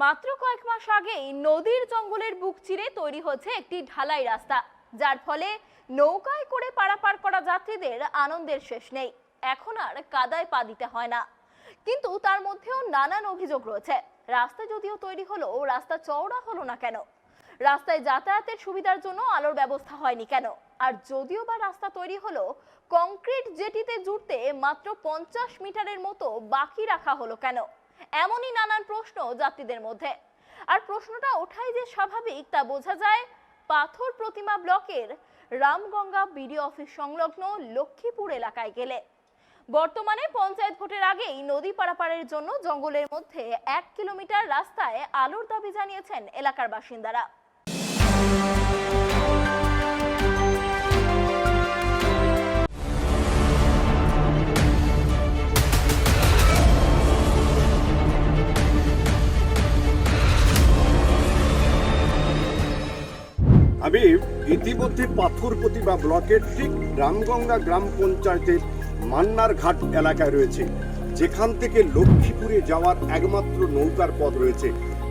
মাত্র কয়েক মাস আগেই নদীর জঙ্গলের বুক চিরে তৈরি হচ্ছে একটি ঢালাই রাস্তা, যার ফলে নৌকায় করে পারাপার করা যাত্রীদের আনন্দের শেষ নেই। এখন আর কাদায় পা দিতে হয় না, কিন্তু তার মধ্যেও নানান অভিযোগ রয়েছে। রাস্তা যদিও তৈরি হলো, রাস্তা চওড়া হলো না কেন? রাস্তায় যাতায়াতের সুবিধার জন্য আলোর ব্যবস্থা হয়নি কেন? আর যদিও বা রাস্তা তৈরি হলো, কংক্রিট জেটিতে জুড়তে মাত্র 50 মিটারের মতো বাকি রাখা হলো কেন? এমনই নানান প্রশ্ন যাত্রীদের মধ্যে। আর প্রশ্নটা ওঠাই যে স্বাভাবিক তা বোঝা যায় পাথর প্রতিমা ব্লকের রামগঙ্গা বিডিও অফিস সংলগ্ন লক্ষ্মীপুর এলাকায় গেলে। বর্তমানে পঞ্চায়েত ভোটের আগেই নদী পারাপারের জন্য জঙ্গলের মধ্যে 1 কিলোমিটার রাস্তায় আলোর দাবি জানিয়েছেন এলাকার বাসিন্দারা। আমি ইতিমধ্যে পাথর প্রতিমা ব্লকের ঠিক রামগঙ্গা গ্রাম পঞ্চায়েতের মান্নার ঘাট এলাকায় রয়েছে, যেখান থেকে লক্ষ্মীপুরে যাওয়ার একমাত্র নৌকার পথ রয়েছে।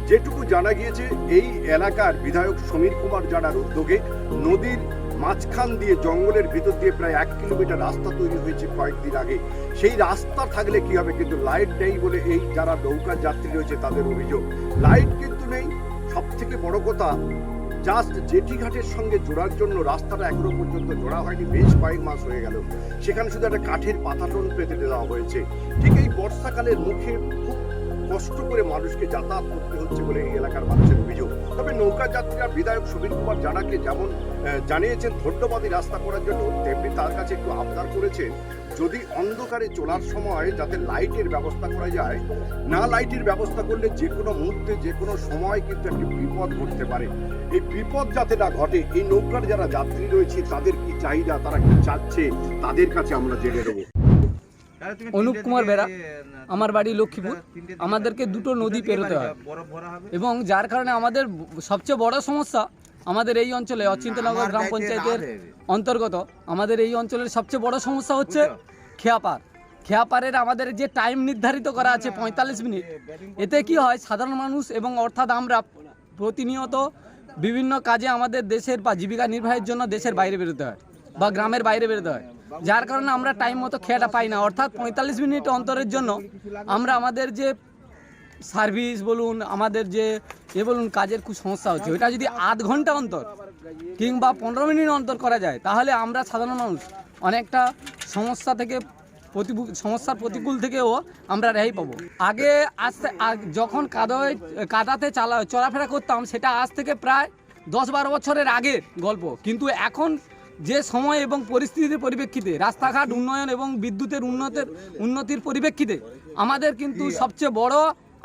যেটুকু জানা গিয়েছে, এই এলাকার বিধায়ক সমীর কুমার জানার উদ্যোগে নদীর মাঝখান দিয়ে জঙ্গলের ভিতর দিয়ে প্রায় 1 কিলোমিটার রাস্তা তৈরি হয়েছে কয়েকদিন আগে। সেই রাস্তা থাকলে কি হবে, কিন্তু লাইট নেই বলে এই যারা নৌকার যাত্রী রয়েছে তাদের অভিযোগ। লাইট কিন্তু নেই, সব থেকে বড় কথা জাস্ট জেটি ঘাটের সঙ্গে জোড়ার জন্য রাস্তাটা এখনো পর্যন্ত জোড়া হয়নি, বেশ কয়েক মাস হয়ে গেল। সেখানে শুধু একটা কাঠের পাতাটন পেতে দেওয়া হয়েছে। ঠিক এই বর্ষাকালের মুখে খুব কষ্ট করে মানুষকে যাতায়াত করতে হচ্ছে বলে এই এলাকার মানুষের অভিযোগ। তবে নৌকা যাত্রীরা বিধায়ক সমীর কুমার জানাকে যেমন জানিয়েছেন ধন্যবাদ এই রাস্তা করার জন্য, তেমনি তার কাছে একটু আবদার করেছেন যদি অন্ধকারে চলার সময় যাতে লাইটের ব্যবস্থা করা যায়। না লাইটের ব্যবস্থা করলে যে কোনো মুহূর্তে যে কোনো সময় কিন্তু একটি বিপদ ঘটতে পারে। এই বিপদ যাতে না ঘটে, এই নৌকার যারা যাত্রী রয়েছে তাদের কি চাহিদা, তারা কি চাচ্ছে, তাদের কাছে আমরা জেনে নেব। অনুপ কুমার বেরা, আমার বাড়ি লক্ষ্মীপুর। আমাদেরকে দুটো নদী পেরোতে হয় এবং যার কারণে আমাদের সবচেয়ে বড় সমস্যা আমাদের এই অঞ্চলে অচিন্তনগর গ্রাম পঞ্চায়েতের অন্তর্গত আমাদের এই অঞ্চলের সবচেয়ে বড় সমস্যা হচ্ছে খেয়াপারের আমাদের যে টাইম নির্ধারিত করা আছে 45 মিনিট, এতে কি হয় সাধারণ মানুষ এবং অর্থাৎ আমরা প্রতিনিয়ত বিভিন্ন কাজে আমাদের দেশের বা জীবিকা নির্বাহের জন্য দেশের বাইরে বেরোতে হয় বা গ্রামের বাইরে বেরোতে হয়, যার কারণে আমরা টাইম মতো খেয়াটা পাই না। অর্থাৎ 45 মিনিট অন্তরের জন্য আমরা আমাদের যে সার্ভিস বলুন, আমাদের যে বলুন কাজের খুব সমস্যা হচ্ছে। ওইটা যদি আধ ঘন্টা অন্তর কিংবা 15 মিনিট অন্তর করা যায়, তাহলে আমরা সাধারণ মানুষ অনেকটা সমস্যার প্রতিকূল থেকেও আমরা রেহাই পাবো। আগে যখন কাদাতে চলাফেরা করতাম, সেটা আজ থেকে প্রায় 10-12 বছরের আগের গল্প। কিন্তু এখন যে সময় এবং পরিস্থিতির পরিপ্রেক্ষিতে, রাস্তাঘাট উন্নয়ন এবং বিদ্যুতের উন্নতির পরিপ্রেক্ষিতে আমাদের কিন্তু সবচেয়ে বড়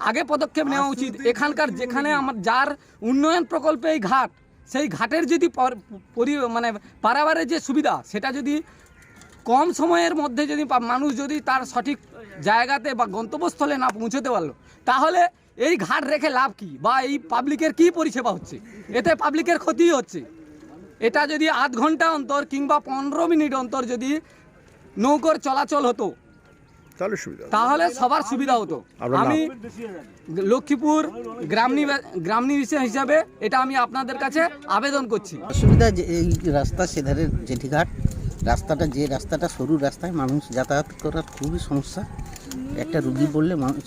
আগে পদক্ষেপ নেওয়া উচিত। এখানকার যেখানে যার উন্নয়ন প্রকল্পে এই ঘাট, সেই ঘাটের যদি পারাবারের যে সুবিধা, সেটা যদি কম সময়ের মধ্যে যদি মানুষ যদি তার সঠিক জায়গাতে বা গন্তব্যস্থলে না পৌঁছতে পারলো, তাহলে এই ঘাট রেখে লাভ কি, বা এই পাবলিকের কি পরিষেবা হচ্ছে? এতে পাবলিকের ক্ষতি হচ্ছে। এটা যদি আধ ঘন্টা অন্তর কিংবা 15 মিনিট অন্তর যদি নৌকোর চলাচল হতো, তাহলে সবার সুবিধা হতো। আমি লক্ষ্মীপুর গ্রাম নিবাসী হিসাবে এটা আমি আপনাদের কাছে আবেদন করছি। অসুবিধা যে এই রাস্তা, সেধারের জেঠিঘাট রাস্তাটা, যে রাস্তাটা সরু রাস্তায় মানুষ যাতায়াত করার খুবই সমস্যা। একটা রুগী বললে মানুষ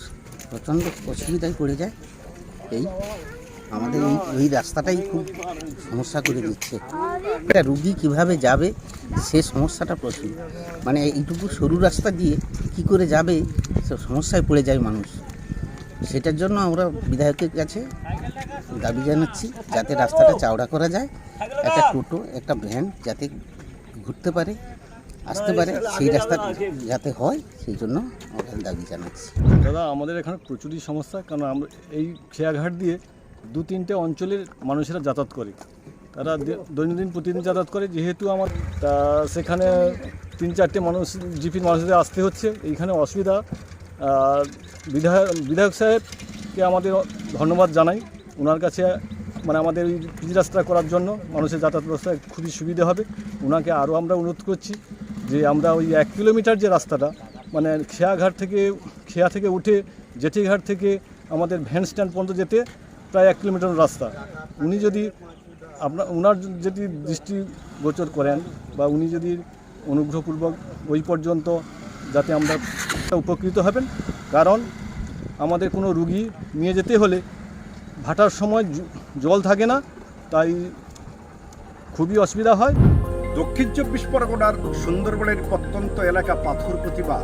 প্রচণ্ড অসুবিধায় পড়ে যায়। আমাদের এই রাস্তাটাই খুব সমস্যা করে দিচ্ছে। একটা রুগী কিভাবে যাবে, সে সমস্যাটা প্রচুর। মানে এইটুকু সরু রাস্তা দিয়ে কি করে যাবে, সে সমস্যায় পড়ে যায় মানুষ। সেটার জন্য আমরা বিধায়কের কাছে দাবি জানাচ্ছি যাতে রাস্তাটা চওড়া করা যায়, একটা টোটো, একটা ভ্যান যাতে ঘুরতে পারে, আসতে পারে, সেই রাস্তা যাতে হয়, সেই জন্য আমরা দাবি জানাচ্ছি। দাদা, আমাদের এখানে প্রচুরই সমস্যা, কারণ আমরা এই খেয়াঘাট দিয়ে 2-3টে অঞ্চলের মানুষেরা যাতায়াত করে। তারা দৈনন্দিন প্রতিদিন যাতায়াত করে, যেহেতু সেখানে 3-4টে জিপির মানুষদের আসতে হচ্ছে। এইখানে অসুবিধা। বিধায়ক সাহেবকে আমাদের ধন্যবাদ জানাই। ওনার কাছে আমাদের এই পিচ রাস্তা করার জন্য মানুষের যাতায়াত ব্যবস্থায় খুবই সুবিধা হবে। ওনাকে আরও আমরা অনুরোধ করছি যে আমরা ওই 1 কিলোমিটার যে রাস্তাটা, খেয়া থেকে উঠে জেঠিঘাট থেকে আমাদের ভ্যান স্ট্যান্ড পর্যন্ত যেতে প্রায় 1 কিলোমিটার রাস্তা। উনি যদি ওনার যদি দৃষ্টিগোচর করেন বা উনি যদি অনুগ্রহপূর্বক ওই পর্যন্ত যাতে আমরা উপকৃত হবেন, কারণ আমাদের কোনো রুগী নিয়ে যেতে হলে ভাটার সময় জল থাকে না, তাই খুবই অসুবিধা হয়। দক্ষিণ 24 পরগনার সুন্দরবনের প্রত্যন্ত এলাকা পাথর প্রতিভা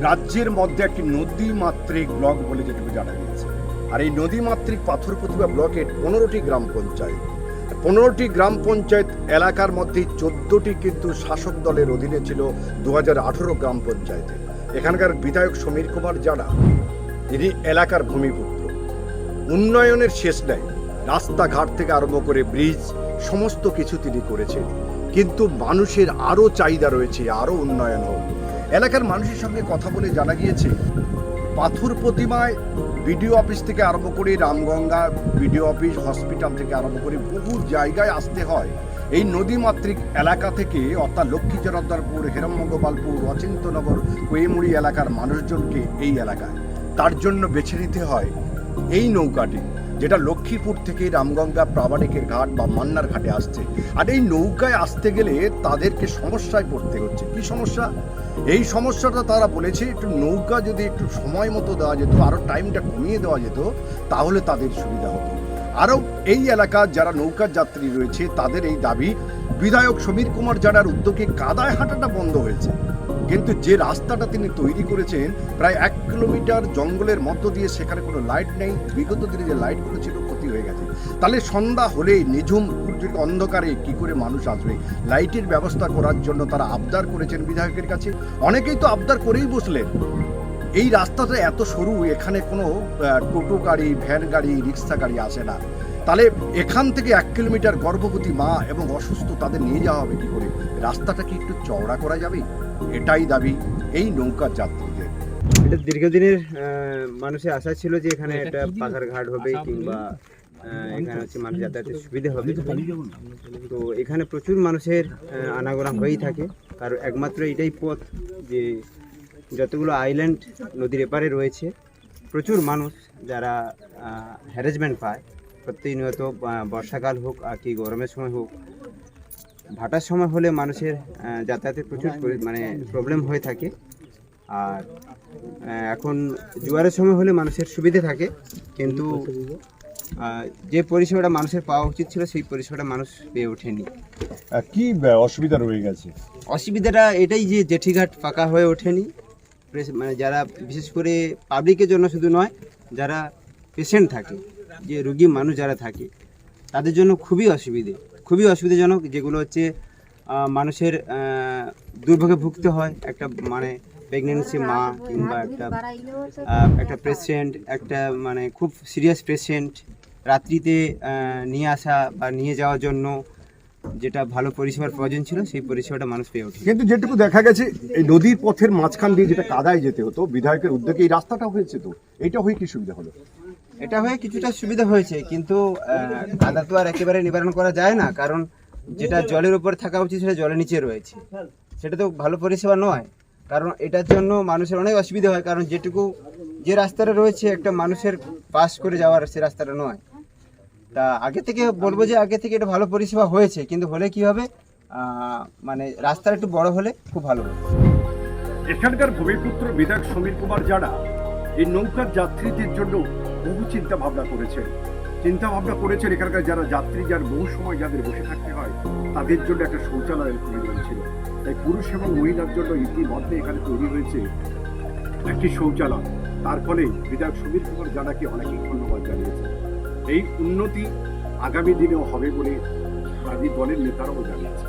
রাজ্যের মধ্যে একটি নদীমাতৃক ব্লক বলে যেটুকু জানা গিয়েছে। আর এই নদীমাতৃক পাথর প্রতিভা ব্লকের 15টি গ্রাম পঞ্চায়েত, 15টি গ্রাম পঞ্চায়েত এলাকার মধ্যে 14টি কিন্তু শাসক দলের অধীনে ছিল 2018 গ্রাম পঞ্চায়েতে। এখানকার বিধায়ক সমীর কুমার জানা, তিনি এলাকার ভূমিপুত্র। উন্নয়নের শেষ নেই, রাস্তাঘাট থেকে আরম্ভ করে ব্রিজ সমস্ত কিছু তিনি করেছেন, কিন্তু মানুষের আরও চাহিদা রয়েছে, আরও উন্নয়ন হোক। এলাকার মানুষের সঙ্গে কথা বলে জানা গিয়েছে পাথর প্রতিমায় বিডিও অফিস থেকে আরম্ভ করে রামগঙ্গা বিডিও অফিস, হসপিটাল থেকে আরম্ভ করে বহু জায়গায় আসতে হয়। এই নদীমাতৃক এলাকা থেকে অর্থাৎ লক্ষ্মী জনার্দনপুর, হেরামগোপালপুর, অচিন্তনগর, কোয়েমুড়ি এলাকার মানুষজনকে এই এলাকায় তার জন্য বেছে নিতে হয় এই নৌকাটি, যেটা লক্ষ্মীপুর থেকে রামগঙ্গা প্রামাণিকের ঘাট বা মান্নার ঘাটে আসছে। আর এই নৌকায় আসতে গেলে তাদেরকে সমস্যায় পড়তে হচ্ছে। কি সমস্যা? এই সমস্যাটা তারা বলেছে একটু নৌকা যদি একটু সময় মতো দেওয়া যেত, আরও টাইমটা কমিয়ে দেওয়া যেত, তাহলে তাদের সুবিধা হতো। আরও এই এলাকার যারা নৌকার যাত্রী রয়েছে তাদের এই দাবি, বিধায়ক সমীর কুমার জানার উদ্যোগে কাদায় হাঁটাটা বন্ধ হয়েছে, কিন্তু যে রাস্তাটা তিনি তৈরি করেছেন প্রায় 1 কিলোমিটার জঙ্গলের মধ্য দিয়ে, সেখানে কোনো লাইট নেই। বিগত দিনে যে লাইটগুলো ছিল ক্ষতি হয়ে গেছে। তাহলে সন্ধ্যা হলেই নিঝুম অন্ধকারে কি করে মানুষ আসবে? লাইটের ব্যবস্থা করার জন্য তারা আবদার করেছেন বিধায়কের কাছে। অনেকেই তো আবদার করেই বসলেন। এই রাস্তাটা এত সরু, এখানে কোনো টোটো গাড়ি, ভ্যান গাড়ি, রিক্সা গাড়ি আসে না। তাহলে এখান থেকে 1 কিলোমিটার গর্ভবতী মা এবং অসুস্থ তাদের নিয়ে যাওয়া হবে কি করে? রাস্তাটা কি একটু চওড়া করা যাবে? এটাই দাবি এই নৌকার যাত্রীদের। এটা দীর্ঘদিনের মানুষের আশা ছিল যে এখানে একটা পাখার ঘাট হবে কিংবা এখানে হচ্ছে মানুষ যাতায়াতের সুবিধা হবে। তো এখানে প্রচুর মানুষের আনাগোনা হয়েই থাকে, কারণ একমাত্র এটাই পথ যে যতগুলো আইল্যান্ড নদীর এপারে রয়েছে, প্রচুর মানুষ যারা হ্যারাসমেন্ট পায় প্রতিনিয়ত, বর্ষাকাল হোক আর কি গরমের সময় হোক, ভাটার সময় হলে মানুষের যাতায়াতের প্রচুর মানে প্রবলেম হয়ে থাকে। আর এখন জোয়ারের সময় হলে মানুষের সুবিধে থাকে, কিন্তু যে পরিষেবাটা মানুষের পাওয়া উচিত ছিল সেই পরিষেবাটা মানুষ পেয়ে ওঠেনি। কি অসুবিধা রয়ে গেছে? অসুবিধাটা এটাই যে জেঠিঘাট ফাঁকা হয়ে ওঠেনি, মানে যারা বিশেষ করে পাবলিকের জন্য শুধু নয়, যারা পেশেন্ট থাকে, যে রুগী মানুষ যারা থাকে, তাদের জন্য খুবই অসুবিধাজনক। যেগুলো হচ্ছে মানুষের দুর্ভোগে ভুগতে হয়। একটা মানে প্রেগনেন্সি মা কিংবা একটা পেশেন্ট, একটা মানে খুব সিরিয়াস পেশেন্ট রাত্রিতে নিয়ে আসা বা নিয়ে যাওয়ার জন্য যেটা ভালো পরিষেবার প্রয়োজন ছিল, সেই পরিষেবাটা মানুষ পেয়ে ওঠে। কিন্তু যেটুকু দেখা গেছে এই নদীর পথের মাঝখান দিয়ে যেটা কাদায় যেতে হতো, বিধায়কের উদ্যোগে এই রাস্তাটা হয়েছে, তো এটা হয়ে কি সুবিধা হলো? এটা হয়ে কিছুটা সুবিধা হয়েছে, কিন্তু কাদা তো আর একেবারে নিবারণ করা যায় না, কারণ যেটা জলের উপর থাকা উচিত সেটা জলের নিচে রয়েছে। সেটা তো ভালো পরিষেবা নয়, কারণ এটার জন্য মানুষের অনেক অসুবিধা হয়। কারণ যে রাস্তাটা রয়েছে একটা মানুষের পাস করে যাওয়ার, সে রাস্তাটা নয়। তা আগে থেকে বলবো যে আগে থেকে এটা ভালো পরিষেবা হয়েছে, কিন্তু হলে কি হবে, মানে রাস্তাটা একটু বড় হলে খুব ভালো হবে। এখানকার ভূমিপুত্র বিধায়ক সমীর কুমার জানা এই নৌকার যাত্রীদের জন্য বহু চিন্তা ভাবনা করেছেন। এখানকার যারা যাত্রী, যার বহু সময় যাদের বসে থাকতে হয়, তাদের জন্য একটা শৌচালয়ের প্রয়োজন ছিল। তাই পুরুষ এবং মহিলার জন্য ইতিমধ্যে এখানে তৈরি হয়েছে একটি শৌচালয়। তার ফলে বিধায়ক সমীর কুমার জানাকে অনেকেই ধন্যবাদ জানিয়েছে। এই উন্নতি আগামী দিনেও হবে বলে রাজনীতি দলের নেতারাও জানিয়েছে।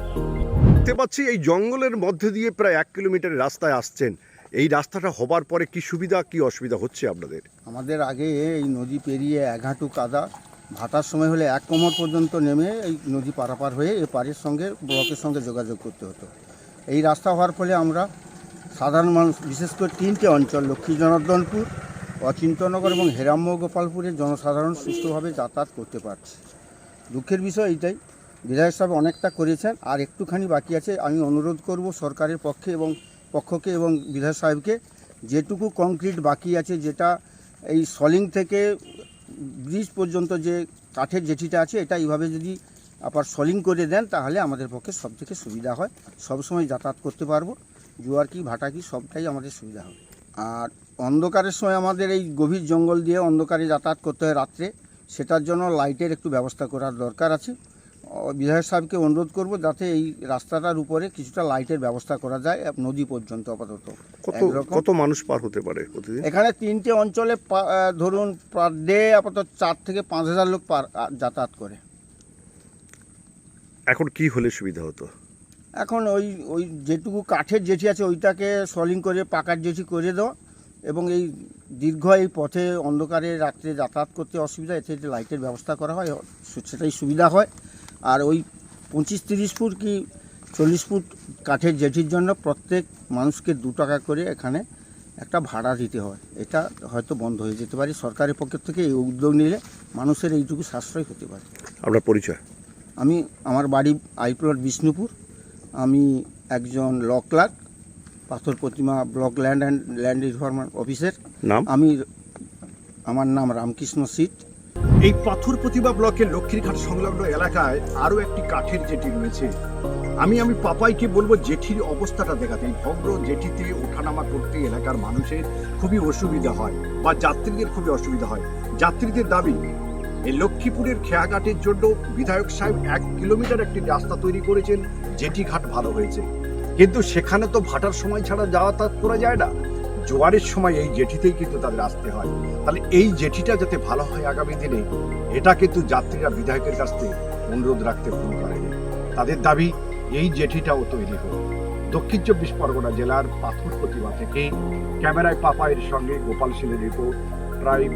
দেখতে পাচ্ছি এই জঙ্গলের মধ্যে দিয়ে প্রায় 1 কিলোমিটার রাস্তায় আসছেন। এই রাস্তাটা হবার পরে কি সুবিধা কি অসুবিধা হচ্ছে আপনাদের? আমাদের আগে এই নদী পেরিয়ে 1 হাঁটু কাদা, ভাটার সময় হলে 1 কোমর পর্যন্ত নেমে এই নদী পারাপার হয়ে এই পাড়ের সঙ্গে ব্লকের সঙ্গে যোগাযোগ করতে হতো। এই রাস্তা হওয়ার ফলে আমরা সাধারণ মানুষ, বিশেষ করে 3টে অঞ্চল লক্ষ্মী জনার্দনপুর, অচিন্তনগর এবং হেরামগোপালপুরের জনসাধারণ সুষ্ঠুভাবে যাতায়াত করতে পারছে। দুঃখের বিষয় এইটাই, বিধায়ক সাহেব অনেকটা করেছেন, আর একটুখানি বাকি আছে। আমি অনুরোধ করব সরকারের পক্ষকে এবং বিধায়ক সাহেবকে, যেটুকু কংক্রিট বাকি আছে, যেটা এই সলিং থেকে ব্রিজ পর্যন্ত যে কাঠের জেটিটা আছে এটা এইভাবে যদি আবার সলিং করে দেন তাহলে আমাদের পক্ষে সব থেকে সুবিধা হয়, সবসময় যাতায়াত করতে পারবো, জোয়ার কি ভাটা কি সবটাই আমাদের সুবিধা হবে। আর অন্ধকারের সময় আমাদের এই গভীর জঙ্গল দিয়ে অন্ধকারে যাতায়াত করতে হয় রাত্রে, সেটার জন্য লাইটের একটু ব্যবস্থা করার দরকার আছে। বিধায়ক সাহেবকে অনুরোধ করব যাতে এই রাস্তাটার উপরে কিছুটা লাইটের ব্যবস্থা করা যায় নদী পর্যন্ত আপাতত। একরকম কত মানুষ পার হতে পারে প্রতিদিন? এখানে 3টে অঞ্চলে ধরুন পার ডে আপাতত 4 থেকে 5,000 লোক যাতায়াত করে। এখন কি হলে সুবিধা হতো? এখন ওই যেটুকু কাঠের জেটি আছে ওইটাকে সলিং করে পাকার জেটি করে দেওয়া, এবং এই দীর্ঘ এই পথে অন্ধকারে রাত্রে যাতায়াত করতে অসুবিধা, এতে যে লাইটের ব্যবস্থা করা হয় সেটাই সুবিধা হয়। আর ওই 25-30 ফুট কি 40 ফুট কাঠের জেটির জন্য প্রত্যেক মানুষকে 2 টাকা করে এখানে একটা ভাড়া দিতে হয়। এটা হয়তো বন্ধ হয়ে যেতে পারে, সরকারের পক্ষ থেকে এই উদ্যোগ নিলে মানুষের এইটুকু সাশ্রয় হতে পারে। আপনার পরিচয়? আমার বাড়ি আইপ্লট বিষ্ণুপুর, আমি একজন ল ক্লার্ক, পাথর প্রতিমা ব্লক ল্যান্ড রিফর্মার অফিসের নাম? আমার নাম রামকৃষ্ণ সিট। এই পাথর প্রতিমা ব্লকের লক্ষ্মীরঘাট সংলগ্ন এলাকায় আরো একটি কাঠের জেটি রয়েছে। আমি পাপাইকে বলবো জেটির অবস্থাটা দেখাতে। এই ভগ্ন জেটিতে ওঠানামা করতে এলাকার মানুষের খুবই অসুবিধা হয় বা যাত্রীদের খুবই অসুবিধা হয়। যাত্রীদের দাবি এই লক্ষ্মীপুরের খেয়াঘাটের জন্য বিধায়ক সাহেব 1 কিলোমিটার একটি রাস্তা তৈরি করেছেন, জেটি ঘাট ভালো হয়েছে, কিন্তু সেখানে তো ভাটার সময় ছাড়া যাতায়াত করা যায় না, জোয়ারের সময় এই জেটিতেই কিন্তু তাদের আসতে হয়। তাহলে এই জেটিটা যাতে ভালো হয় আগামী দিনে, এটা কিন্তু যাত্রীরা বিধায়কের কাছ থেকে অনুরোধ রাখতে ভুল করেনি। তাদের দাবি এই জেটিটাও তৈরি হোক। দক্ষিণ 24 পরগনা জেলার পাথর প্রতিমা থেকে ক্যামেরায় পাপাইয়ের সঙ্গে গোপাল শীলের রিপোর্ট, ট্রাইব